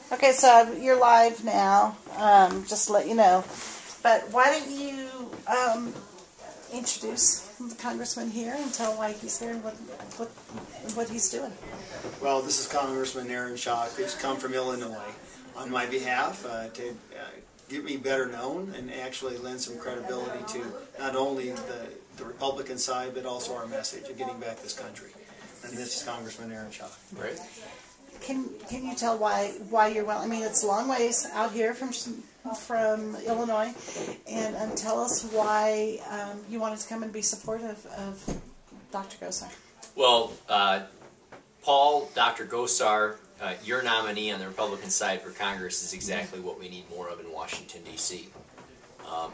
Okay, so you're live now, just to let you know. But why don't you introduce the congressman here and tell why he's here and what he's doing. Well, this is Congressman Aaron Schock, who's come from Illinois on my behalf to get me better known and actually lend some credibility to not only the Republican side, but also our message of getting back this country. And this is Congressman Aaron Schock. Right. Can you tell why you're well? I mean, it's a long ways out here from Illinois, and tell us why you wanted to come and be supportive of Dr. Gosar. Well, Paul, Dr. Gosar, your nominee on the Republican side for Congress is exactly what we need more of in Washington, D.C.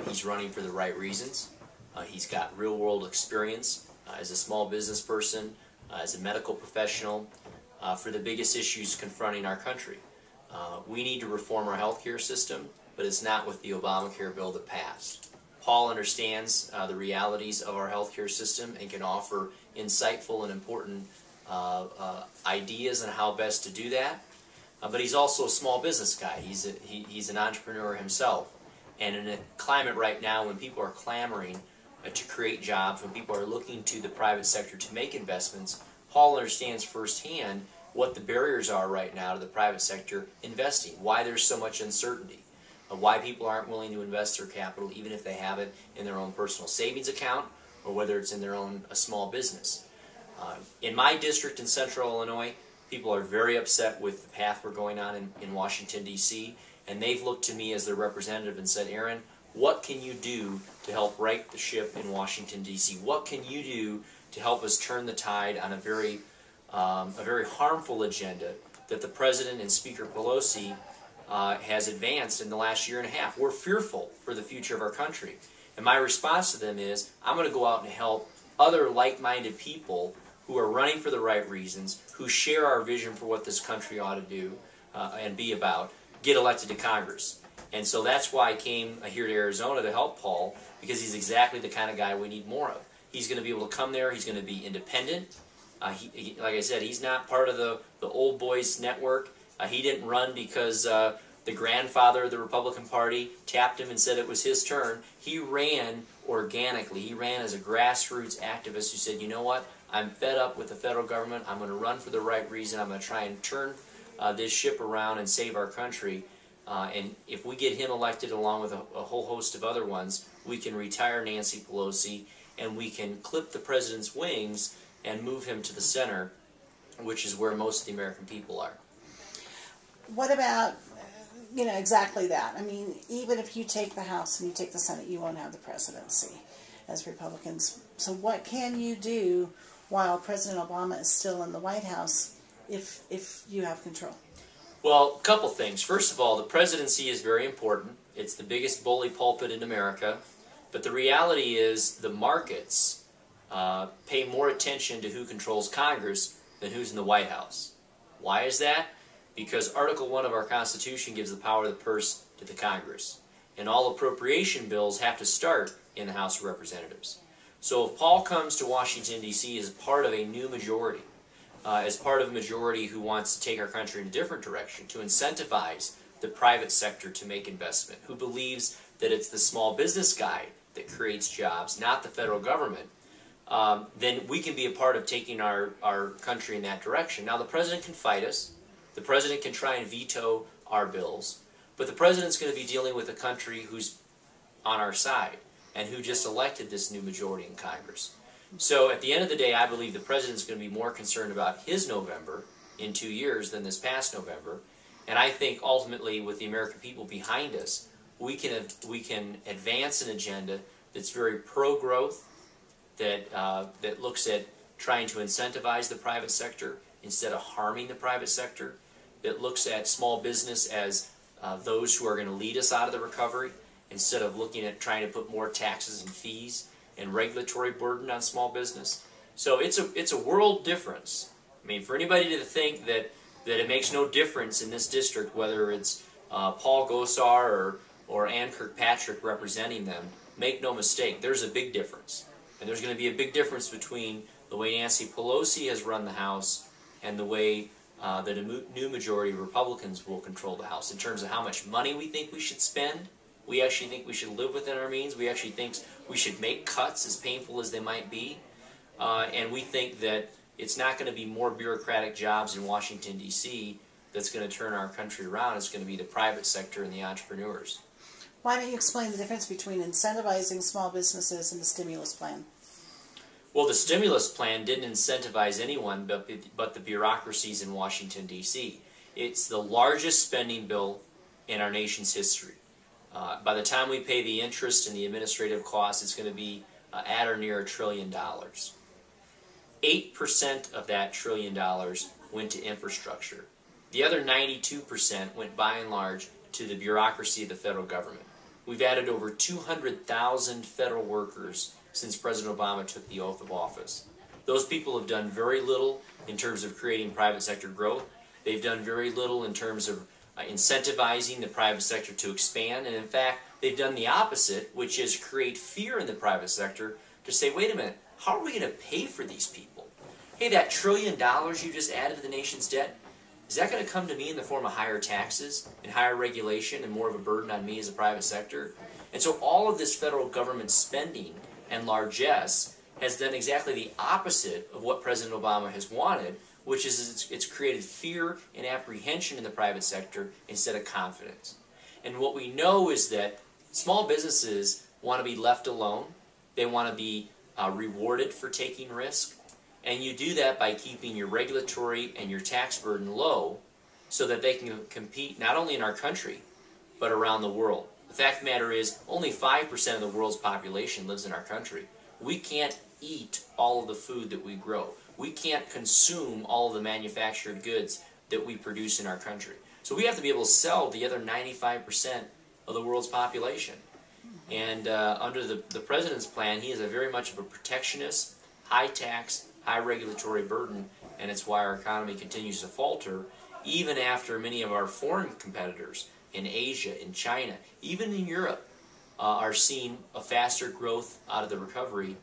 He's running for the right reasons. He's got real-world experience as a small business person, as a medical professional, for the biggest issues confronting our country. We need to reform our healthcare system, but it's not with the Obamacare bill that passed. Paul understands the realities of our healthcare system and can offer insightful and important ideas on how best to do that. But he's also a small business guy. He's an entrepreneur himself. And in a climate right now when people are clamoring to create jobs, when people are looking to the private sector to make investments, Paul understands firsthand what the barriers are right now to the private sector investing, why there's so much uncertainty, why people aren't willing to invest their capital even if they have it in their own personal savings account or whether it's in their own small business. In my district in central Illinois, people are very upset with the path we're going on in Washington, D.C., and they've looked to me as their representative and said, Aaron, what can you do to help right the ship in Washington, D.C.? What can you do to help us turn the tide on a very harmful agenda that the President and Speaker Pelosi has advanced in the last year and a half? We're fearful for the future of our country. And my response to them is, I'm going to go out and help other like-minded people who are running for the right reasons, who share our vision for what this country ought to do and be about, get elected to Congress. And so that's why I came here to Arizona to help Paul, because he's exactly the kind of guy we need more of. He's going to be able to come there, he's going to be independent. Like I said, he's not part of the old boys network. He didn't run because the grandfather of the Republican Party tapped him and said it was his turn. He ran organically. He ran as a grassroots activist who said, you know what, I'm fed up with the federal government. I'm going to run for the right reason. I'm going to try and turn this ship around and save our country. And if we get him elected along with a whole host of other ones, we can retire Nancy Pelosi and we can clip the president's wings and move him to the center, which is where most of the American people are. What about, exactly that? I mean, even if you take the House and you take the Senate, you won't have the presidency as Republicans. So what can you do while President Obama is still in the White House if you have control? Well, a couple things. First of all, the presidency is very important. It's the biggest bully pulpit in America. But the reality is the markets pay more attention to who controls Congress than who's in the White House. Why is that? Because Article 1 of our Constitution gives the power of the purse to the Congress. And all appropriation bills have to start in the House of Representatives. So if Paul comes to Washington, D.C. as part of a new majority, as part of a majority who wants to take our country in a different direction, to incentivize the private sector to make investment, who believes that it's the small business guy that creates jobs, not the federal government, then we can be a part of taking our country in that direction. Now, the President can fight us. The President can try and veto our bills. But the President's going to be dealing with a country who's on our side and who just elected this new majority in Congress. So at the end of the day, I believe the President's going to be more concerned about his November in 2 years than this past November. And I think ultimately with the American people behind us, we can advance an agenda that's very pro-growth, that looks at trying to incentivize the private sector instead of harming the private sector, that looks at small business as those who are going to lead us out of the recovery instead of looking at trying to put more taxes and fees and regulatory burden on small business. So it's a world difference. I mean, for anybody to think that it makes no difference in this district whether it's Paul Gosar or Ann Kirkpatrick representing them, make no mistake, there's a big difference. And there's going to be a big difference between the way Nancy Pelosi has run the House and the way that a new majority of Republicans will control the House. In terms of how much money we think we should spend, we actually think we should live within our means. We actually think we should make cuts, as painful as they might be. And we think that it's not going to be more bureaucratic jobs in Washington, D.C. that's going to turn our country around. It's going to be the private sector and the entrepreneurs. Why don't you explain the difference between incentivizing small businesses and the stimulus plan? Well, the stimulus plan didn't incentivize anyone but the bureaucracies in Washington, D.C. It's the largest spending bill in our nation's history. By the time we pay the interest and the administrative costs, it's going to be at or near $1 trillion. 8% of that $1 trillion went to infrastructure. The other 92% went by and large to the bureaucracy of the federal government. We've added over 200,000 federal workers since President Obama took the oath of office. Those people have done very little in terms of creating private sector growth. They've done very little in terms of incentivizing the private sector to expand. And in fact, they've done the opposite, which is create fear in the private sector to say, wait a minute, how are we going to pay for these people? Hey, that $1 trillion you just added to the nation's debt, is that going to come to me in the form of higher taxes and higher regulation and more of a burden on me as a private sector? And so all of this federal government spending and largesse has done exactly the opposite of what President Obama has wanted, which is it's created fear and apprehension in the private sector instead of confidence. And what we know is that small businesses want to be left alone. They want to be rewarded for taking risk. And you do that by keeping your regulatory and your tax burden low so that they can compete not only in our country, but around the world. The fact of the matter is, only 5% of the world's population lives in our country. We can't eat all of the food that we grow. We can't consume all of the manufactured goods that we produce in our country. So we have to be able to sell the other 95% of the world's population. And under the President's plan, he is very much of a protectionist, high tax, high regulatory burden, and it's why our economy continues to falter, even after many of our foreign competitors in Asia, in China, even in Europe, are seeing a faster growth out of the recovery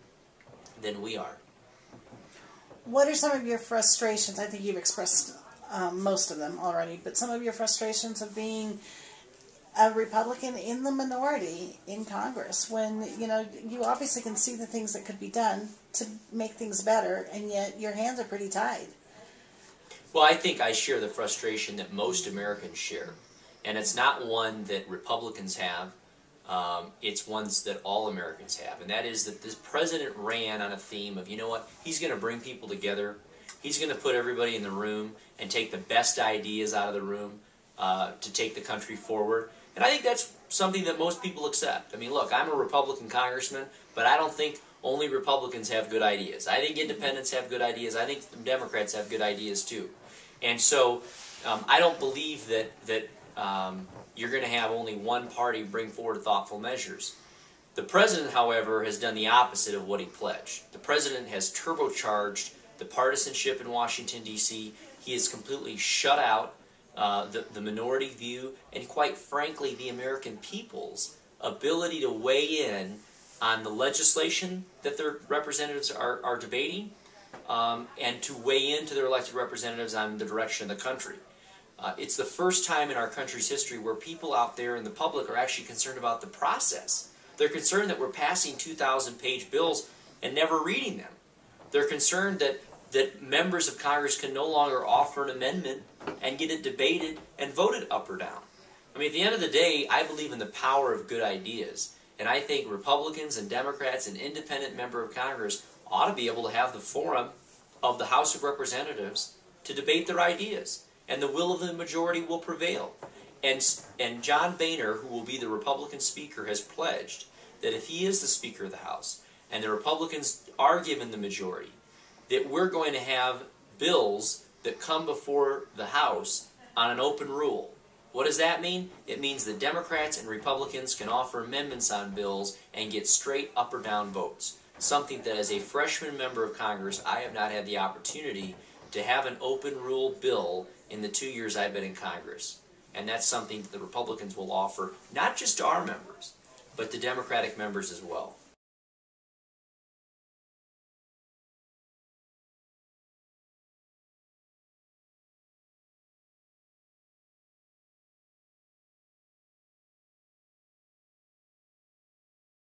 than we are. What are some of your frustrations? I think you've expressed most of them already, but some of your frustrations of being a Republican in the minority in Congress when, you know, you obviously can see the things that could be done to make things better, and yet your hands are pretty tied. Well, I think I share the frustration that most Americans share. And it's not one that Republicans have. It's ones that all Americans have. And that is that this president ran on a theme of, you know what, he's going to bring people together. He's going to put everybody in the room and take the best ideas out of the room to take the country forward. And I think that's something that most people accept. I mean, look, I'm a Republican congressman, but I don't think only Republicans have good ideas. I think independents have good ideas. I think Democrats have good ideas too. And so I don't believe that you're going to have only one party bring forward thoughtful measures. The president, however, has done the opposite of what he pledged. The president has turbocharged the partisanship in Washington, D.C. He has completely shut out the minority view and, quite frankly, the American people's ability to weigh in on the legislation that their representatives are debating and to weigh in to their elected representatives on the direction of the country. It's the first time in our country's history where people out there in the public are actually concerned about the process. They're concerned that we're passing 2,000-page bills and never reading them. They're concerned that members of Congress can no longer offer an amendment and get it debated and voted up or down. I mean, at the end of the day, I believe in the power of good ideas. And I think Republicans and Democrats and independent member of Congress ought to be able to have the forum of the House of Representatives to debate their ideas. And the will of the majority will prevail. And John Boehner, who will be the Republican Speaker, has pledged that if he is the Speaker of the House and the Republicans are given the majority, that we're going to have bills that come before the House on an open rule. What does that mean? It means that Democrats and Republicans can offer amendments on bills and get straight up or down votes. Something that as a freshman member of Congress, I have not had the opportunity to have an open rule bill in the 2 years I've been in Congress. And that's something that the Republicans will offer, not just to our members, but to Democratic members as well.